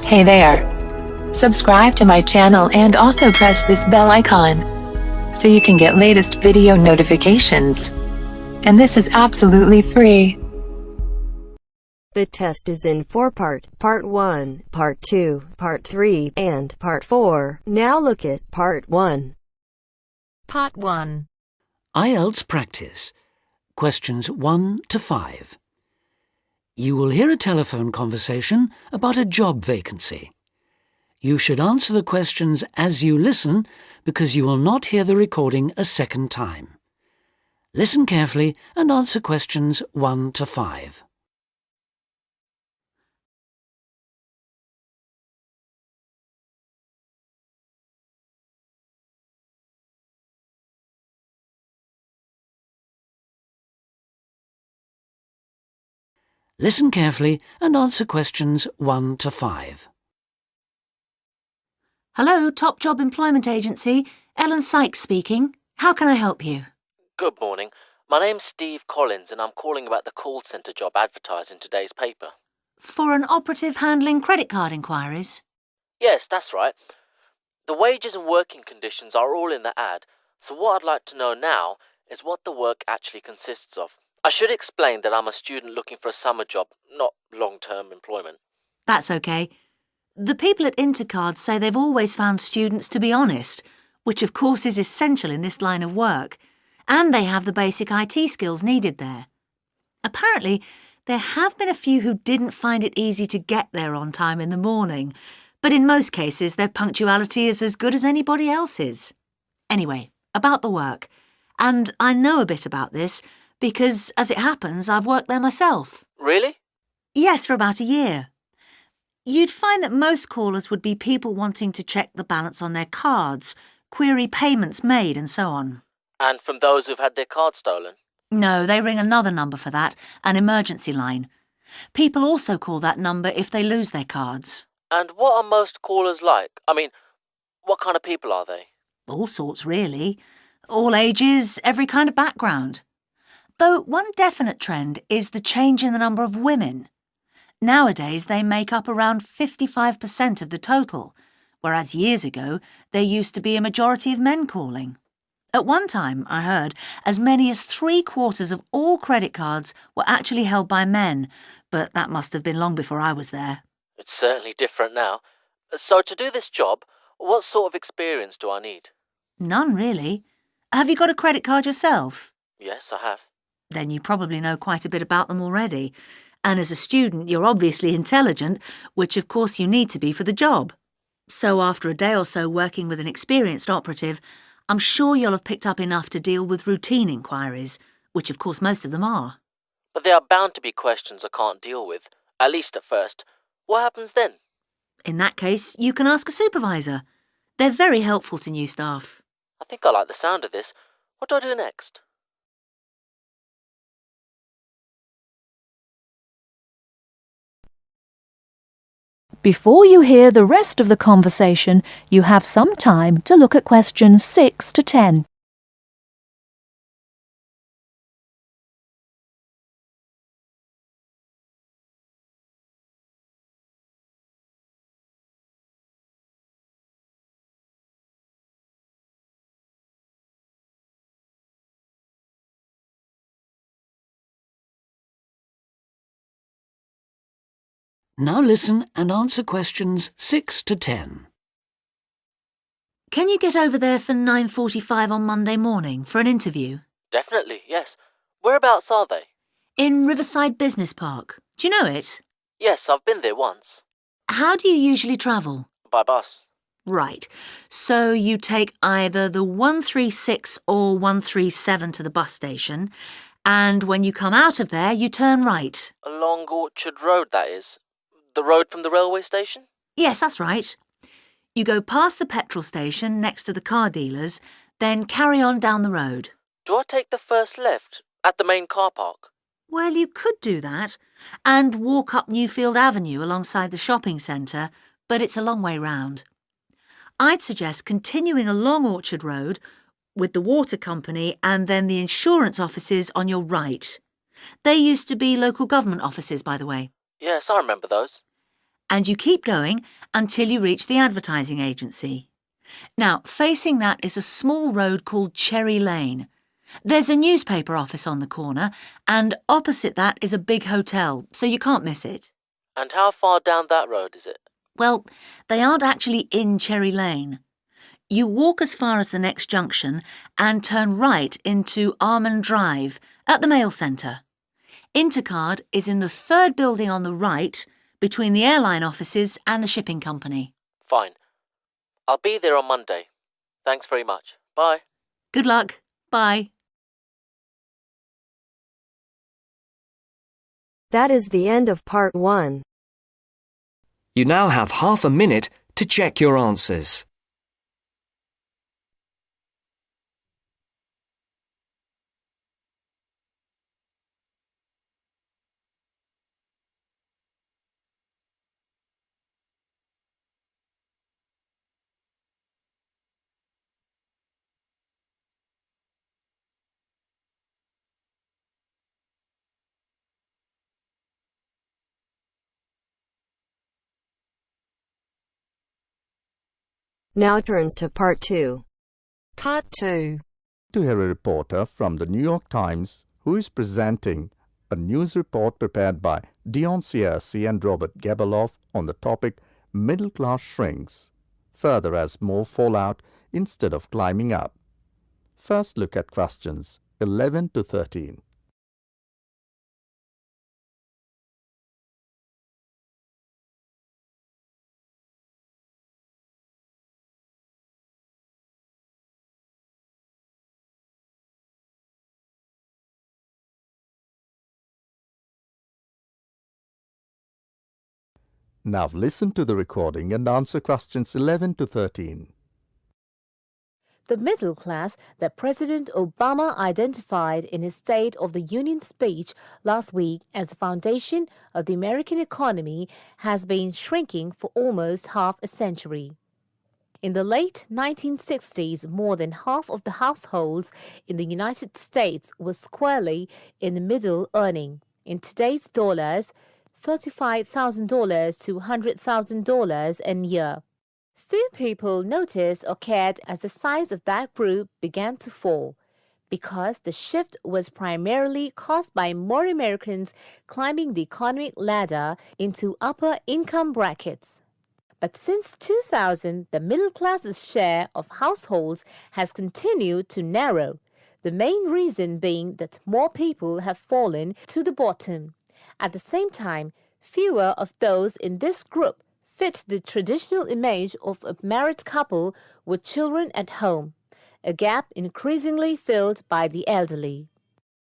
Hey there. Subscribe to my channel and also press this bell icon so you can get latest video notifications. And this is absolutely free. The test is in 4 parts: Part 1, Part 2, Part 3, and Part 4. Now look at Part 1. Part 1. IELTS practice. Questions 1 to 5. You will hear a telephone conversation about a job vacancy. You should answer the questions as you listen because you will not hear the recording a second time. Listen carefully and answer questions 1 to 5. Listen carefully and answer questions 1 to 5. Hello, Top Job Employment Agency. Ellen Sykes speaking. How can I help you? Good morning. My name's Steve Collins and I'm calling about the call centre job advertised in today's paper. For an operative handling credit card inquiries? Yes, that's right. The wages and working conditions are all in the ad, so what I'd like to know now is what the work actually consists of. I should explain that I'm a student looking for a summer job, not long-term employment. That's okay. The people at Intercard say they've always found students to be honest, which of course is essential in this line of work, and they have the basic IT skills needed there. Apparently, there have been a few who didn't find it easy to get there on time in the morning, but in most cases their punctuality is as good as anybody else's. Anyway, about the work. And I know a bit about this because, as it happens, I've worked there myself. Really? Yes, for about a year. You'd find that most callers would be people wanting to check the balance on their cards, query payments made and so on. And from those who've had their card stolen? No, they ring another number for that, an emergency line. People also call that number if they lose their cards. And what are most callers like? I mean, what kind of people are they? All sorts, really. All ages, every kind of background. Though one definite trend is the change in the number of women. Nowadays, they make up around 55% of the total, whereas years ago, there used to be a majority of men calling. At one time, I heard, as many as 3/4 of all credit cards were actually held by men, but that must have been long before I was there. It's certainly different now. So to do this job, what sort of experience do I need? None, really. Have you got a credit card yourself? Yes, I have. Then you probably know quite a bit about them already. And as a student, you're obviously intelligent, which of course you need to be for the job. So after a day or so working with an experienced operative, I'm sure you'll have picked up enough to deal with routine inquiries, which of course most of them are. But there are bound to be questions I can't deal with, at least at first. What happens then? In that case, you can ask a supervisor. They're very helpful to new staff. I think I like the sound of this. What do I do next? Before you hear the rest of the conversation, you have some time to look at questions 6 to 10. Now listen and answer questions 6 to 10. Can you get over there for 9:45 on Monday morning for an interview? Definitely, yes. Whereabouts are they? In Riverside Business Park. Do you know it? Yes, I've been there once. How do you usually travel? By bus. Right. So you take either the 136 or 137 to the bus station, and when you come out of there, you turn right. Along Orchard Road, that is. The road from the railway station? Yes, that's right. You go past the petrol station next to the car dealers, then carry on down the road. Do I take the first left at the main car park? Well, you could do that, and walk up Newfield Avenue alongside the shopping centre, but it's a long way round. I'd suggest continuing along Orchard Road with the water company and then the insurance offices on your right. They used to be local government offices, by the way. Yes, I remember those. and you keep going until you reach the advertising agency. Now, facing that is a small road called Cherry Lane. There's a newspaper office on the corner, and opposite that is a big hotel, so you can't miss it. And how far down that road is it? Well, they aren't actually in Cherry Lane. You walk as far as the next junction and turn right into Almond Drive at the mail centre. Intercard is in the third building on the right, between the airline offices and the shipping company. Fine. I'll be there on Monday. Thanks very much. Bye. Good luck. Bye. That is the end of part 1. You now have half a minute to check your answers. Now turns to part 2. Part 2. To hear a reporter from the New York Times who is presenting a news report prepared by Dion Searcy and Robert Gebeloff on the topic Middle Class Shrinks, further as more fall out instead of climbing up. First look at questions 11 to 13. Now listen to the recording and answer questions 11 to 13. The middle class that President Obama identified in his State of the Union speech last week as the foundation of the American economy has been shrinking for almost half a century. In the late 1960s, more than half of the households in the United States were squarely in the middle, earning, in today's dollars, $35,000 to $100,000 a year. Few people noticed or cared as the size of that group began to fall, because the shift was primarily caused by more Americans climbing the economic ladder into upper income brackets. But since 2000, the middle class's share of households has continued to narrow, the main reason being that more people have fallen to the bottom. At the same time, fewer of those in this group fit the traditional image of a married couple with children at home, a gap increasingly filled by the elderly.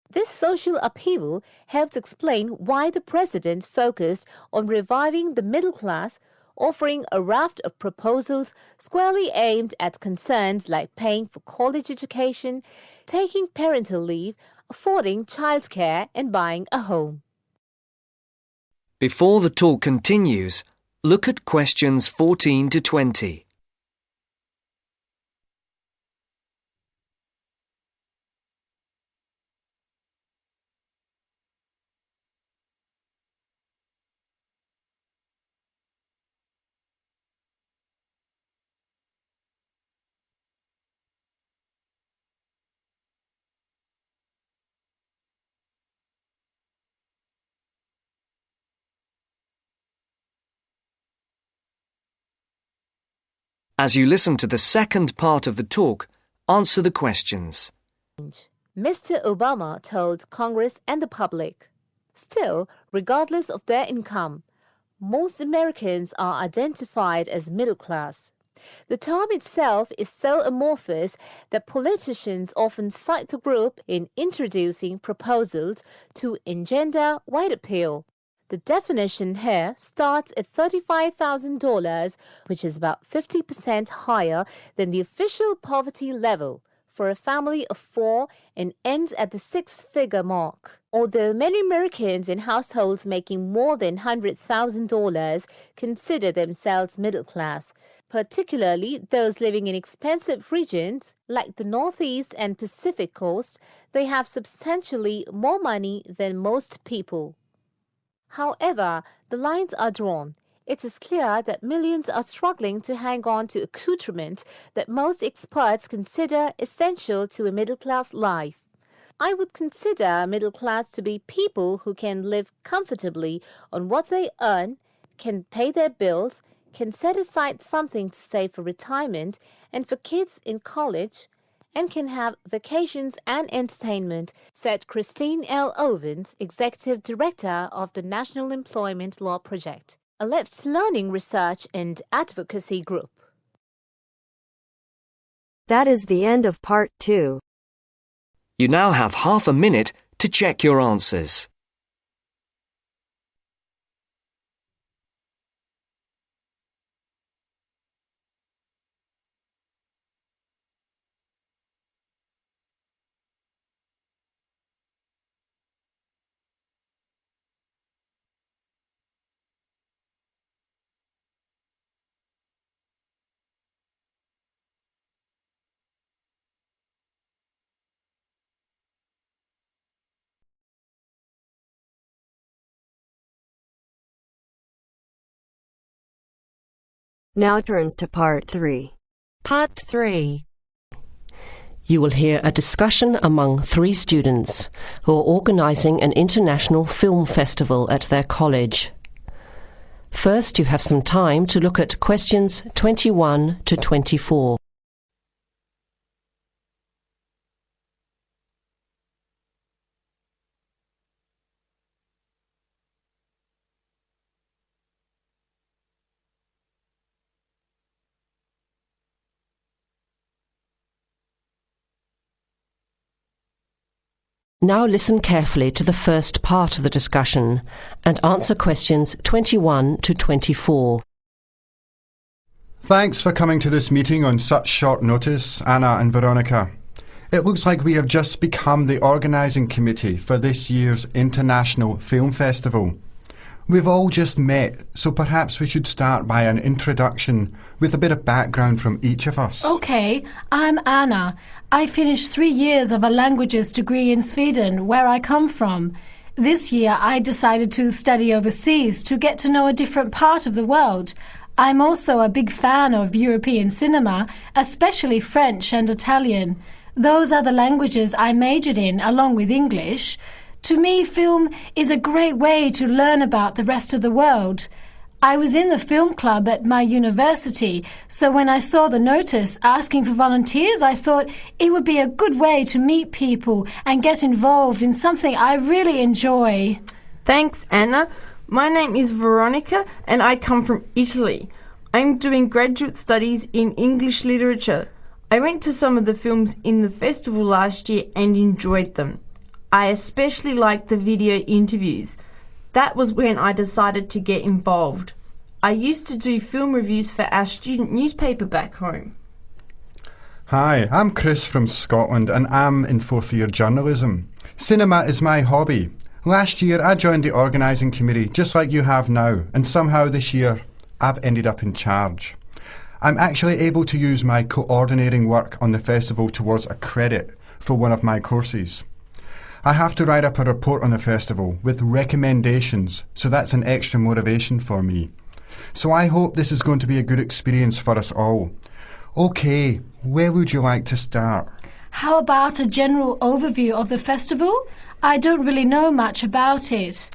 This social upheaval helps explain why the president focused on reviving the middle class, offering a raft of proposals squarely aimed at concerns like paying for college education, taking parental leave, affording childcare, and buying a home. Before the talk continues, look at questions 14 to 20. As you listen to the second part of the talk, answer the questions. Mr. Obama told Congress and the public. Still, regardless of their income, most Americans are identified as middle class. The term itself is so amorphous that politicians often cite the group in introducing proposals to engender wide appeal. The definition here starts at $35,000, which is about 50% higher than the official poverty level for a family of 4 and ends at the 6-figure mark. Although many Americans in households making more than $100,000 consider themselves middle class, particularly those living in expensive regions like the Northeast and Pacific Coast, they have substantially more money than most people. However, the lines are drawn. It is clear that millions are struggling to hang on to accoutrement that most experts consider essential to a middle-class life. I would consider middle class to be people who can live comfortably on what they earn, can pay their bills, can set aside something to save for retirement and for kids in college, and can have vacations and entertainment, said Christine L. Owens, Executive Director of the National Employment Law Project, a lives learning research and advocacy group. That is the end of part 2. You now have half a minute to check your answers. Now turns to part 3. Part 3. You will hear a discussion among 3 students who are organising an international film festival at their college. First, you have some time to look at questions 21 to 24. Now listen carefully to the first part of the discussion and answer questions 21 to 24. Thanks for coming to this meeting on such short notice, Anna and Veronica. It looks like we have just become the organising committee for this year's International Film Festival. We've all just met, so perhaps we should start by an introduction with a bit of background from each of us. Okay, I'm Anna. I finished 3 years of a languages degree in Sweden, where I come from. This year I decided to study overseas to get to know a different part of the world. I'm also a big fan of European cinema, especially French and Italian. Those are the languages I majored in, along with English. To me, film is a great way to learn about the rest of the world. I was in the film club at my university, so when I saw the notice asking for volunteers, I thought it would be a good way to meet people and get involved in something I really enjoy. Thanks, Anna. My name is Veronica and I come from Italy. I'm doing graduate studies in English literature. I went to some of the films in the festival last year and enjoyed them. I especially liked the video interviews. That was when I decided to get involved. I used to do film reviews for our student newspaper back home. Hi, I'm Chris from Scotland and I'm in 4th year journalism. Cinema is my hobby. Last year I joined the organising committee just like you have now, and somehow this year I've ended up in charge. I'm actually able to use my coordinating work on the festival towards a credit for one of my courses. I have to write up a report on the festival with recommendations, so that's an extra motivation for me. So I hope this is going to be a good experience for us all. OK, where would you like to start? How about a general overview of the festival? I don't really know much about it.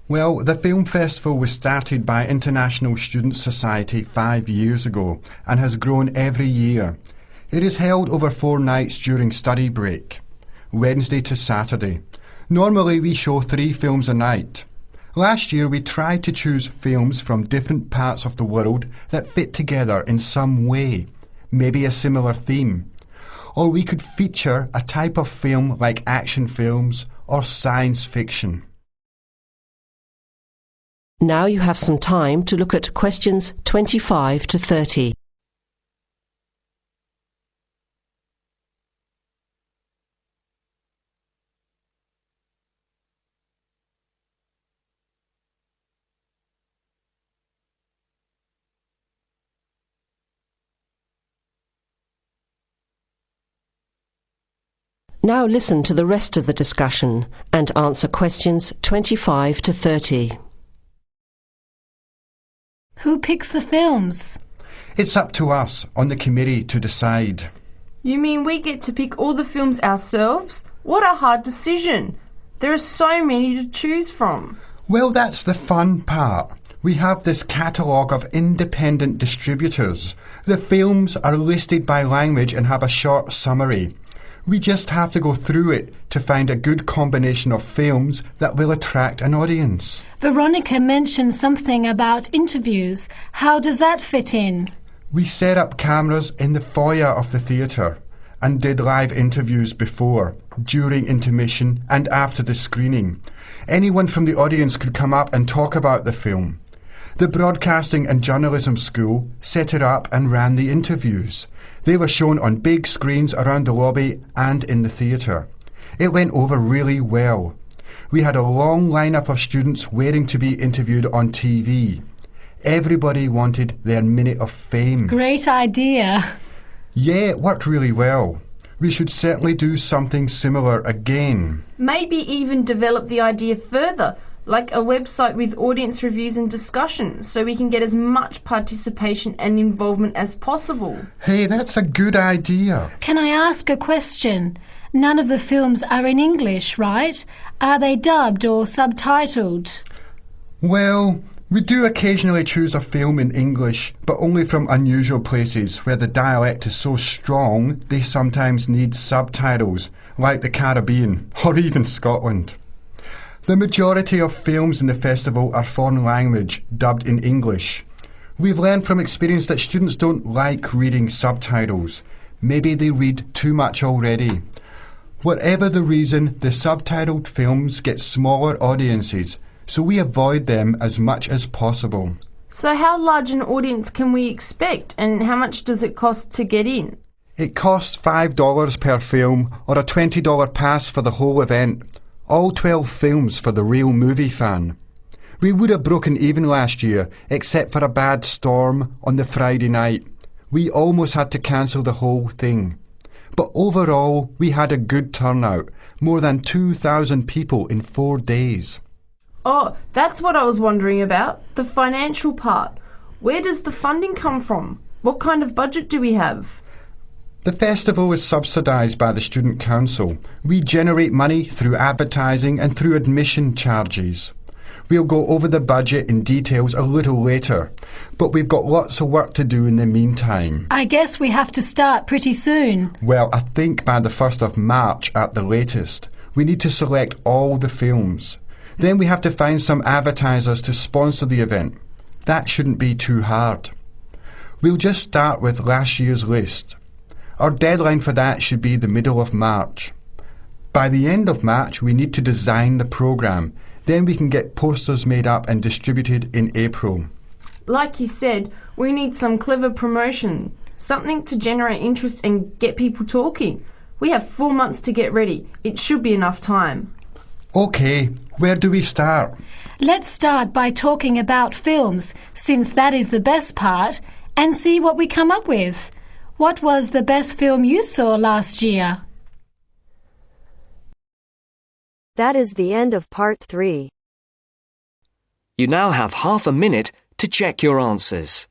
Well, the film festival was started by International Student Society 5 years ago and has grown every year. It is held over 4 nights during study break, Wednesday to Saturday. Normally we show 3 films a night. Last year we tried to choose films from different parts of the world that fit together in some way, maybe a similar theme. Or we could feature a type of film like action films or science fiction. Now you have some time to look at questions 25 to 30. Now listen to the rest of the discussion and answer questions 25 to 30. Who picks the films? It's up to us on the committee to decide. You mean we get to pick all the films ourselves? What a hard decision. There are so many to choose from. Well, that's the fun part. We have this catalogue of independent distributors. The films are listed by language and have a short summary. We just have to go through it to find a good combination of films that will attract an audience. Veronica mentioned something about interviews. How does that fit in? We set up cameras in the foyer of the theatre and did live interviews before, during intermission and after the screening. Anyone from the audience could come up and talk about the film. The Broadcasting and Journalism School set it up and ran the interviews. They were shown on big screens around the lobby and in the theatre. It went over really well. We had a long lineup of students waiting to be interviewed on TV. Everybody wanted their minute of fame. Great idea. Yeah, it worked really well. We should certainly do something similar again. Maybe even develop the idea further, like a website with audience reviews and discussion, so we can get as much participation and involvement as possible. Hey, that's a good idea. Can I ask a question? None of the films are in English, right? Are they dubbed or subtitled? Well, we do occasionally choose a film in English, but only from unusual places where the dialect is so strong they sometimes need subtitles, like the Caribbean or even Scotland. The majority of films in the festival are foreign language, dubbed in English. We've learned from experience that students don't like reading subtitles. Maybe they read too much already. Whatever the reason, the subtitled films get smaller audiences, so we avoid them as much as possible. So how large an audience can we expect, and how much does it cost to get in? It costs $5 per film or a $20 pass for the whole event. All 12 films for the real movie fan. We would have broken even last year, except for a bad storm on the Friday night. We almost had to cancel the whole thing. But overall, we had a good turnout, more than 2,000 people in 4 days. Oh, that's what I was wondering about, the financial part. Where does the funding come from? What kind of budget do we have? The festival is subsidised by the Student Council. We generate money through advertising and through admission charges. We'll go over the budget in details a little later, but we've got lots of work to do in the meantime. I guess we have to start pretty soon. Well, I think by the 1st of March at the latest. We need to select all the films. Then we have to find some advertisers to sponsor the event. That shouldn't be too hard. We'll just start with last year's list. Our deadline for that should be the middle of March. By the end of March, we need to design the programme. Then we can get posters made up and distributed in April. Like you said, we need some clever promotion, something to generate interest and get people talking. We have 4 months to get ready. It should be enough time. OK, where do we start? Let's start by talking about films, since that is the best part, and see what we come up with. What was the best film you saw last year? That is the end of part 3. You now have half a minute to check your answers.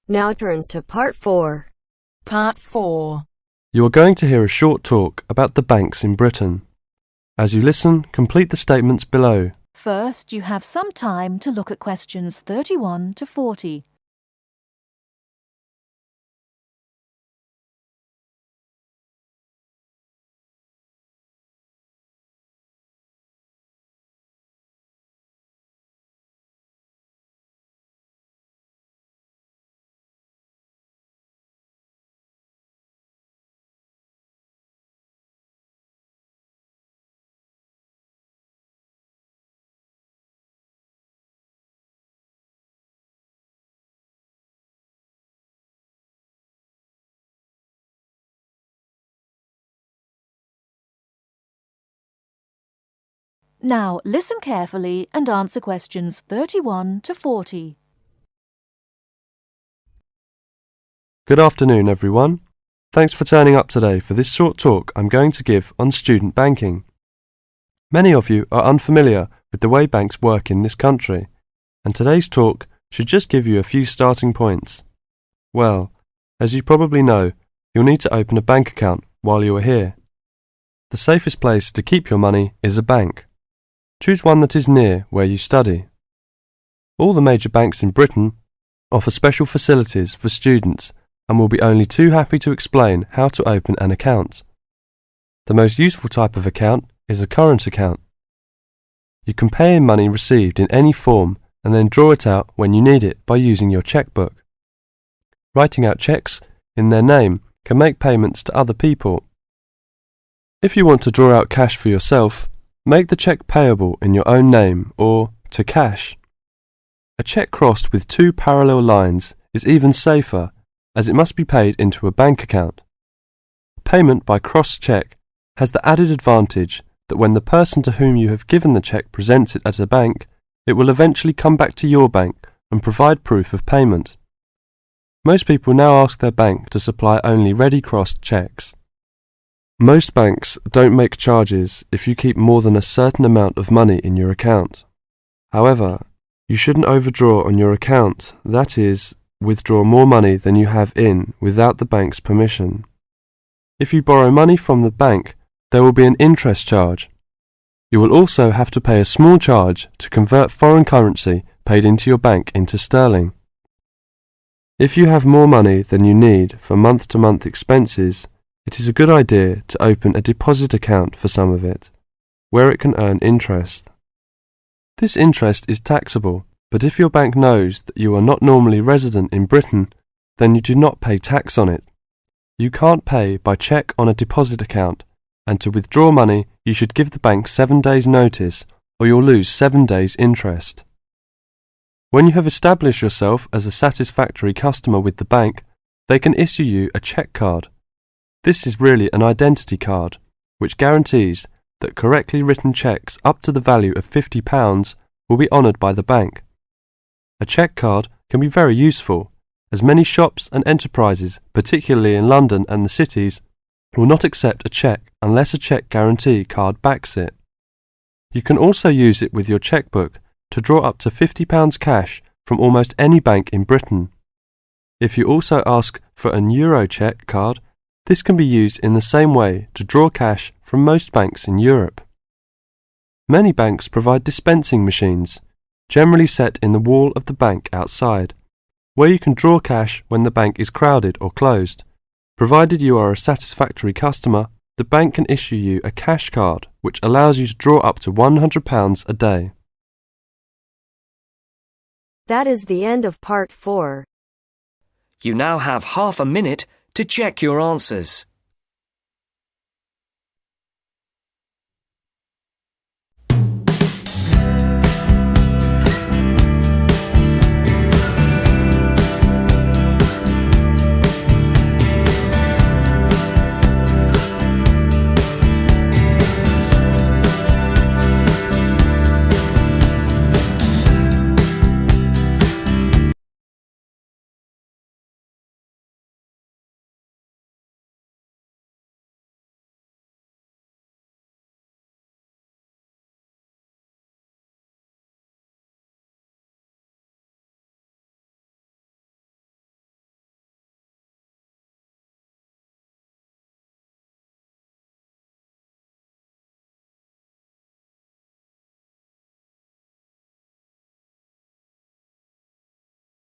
Now turns to part 4. Part 4. You are going to hear a short talk about the banks in Britain. As you listen, complete the statements below. First, you have some time to look at questions 31 to 40. Now listen carefully and answer questions 31 to 40. Good afternoon, everyone. Thanks for turning up today for this short talk I'm going to give on student banking. Many of you are unfamiliar with the way banks work in this country, and today's talk should just give you a few starting points. Well, as you probably know, you'll need to open a bank account while you are here. The safest place to keep your money is a bank. Choose one that is near where you study. All the major banks in Britain offer special facilities for students and will be only too happy to explain how to open an account. The most useful type of account is a current account. You can pay in money received in any form and then draw it out when you need it by using your checkbook. Writing out cheques in their name can make payments to other people. If you want to draw out cash for yourself, make the cheque payable in your own name or to cash. A cheque crossed with two parallel lines is even safer, as it must be paid into a bank account. Payment by crossed cheque has the added advantage that when the person to whom you have given the cheque presents it at a bank, it will eventually come back to your bank and provide proof of payment. Most people now ask their bank to supply only ready crossed cheques. Most banks don't make charges if you keep more than a certain amount of money in your account. However, you shouldn't overdraw on your account, that is, withdraw more money than you have in without the bank's permission. If you borrow money from the bank, there will be an interest charge. You will also have to pay a small charge to convert foreign currency paid into your bank into sterling. If you have more money than you need for month-to-month expenses, it is a good idea to open a deposit account for some of it, where it can earn interest. This interest is taxable, but if your bank knows that you are not normally resident in Britain, then you do not pay tax on it. You can't pay by cheque on a deposit account, and to withdraw money you should give the bank 7 days' notice, or you'll lose 7 days' interest. When you have established yourself as a satisfactory customer with the bank, they can issue you a cheque card. This is really an identity card, which guarantees that correctly written cheques up to the value of £50 will be honoured by the bank. A cheque card can be very useful, as many shops and enterprises, particularly in London and the cities, will not accept a cheque unless a cheque guarantee card backs it. You can also use it with your chequebook to draw up to £50 cash from almost any bank in Britain. If you also ask for an Euro cheque card, this can be used in the same way to draw cash from most banks in Europe. Many banks provide dispensing machines, generally set in the wall of the bank outside, where you can draw cash when the bank is crowded or closed. Provided you are a satisfactory customer, the bank can issue you a cash card which allows you to draw up to £100 a day. That is the end of part 4. You now have half a minute to check your answers.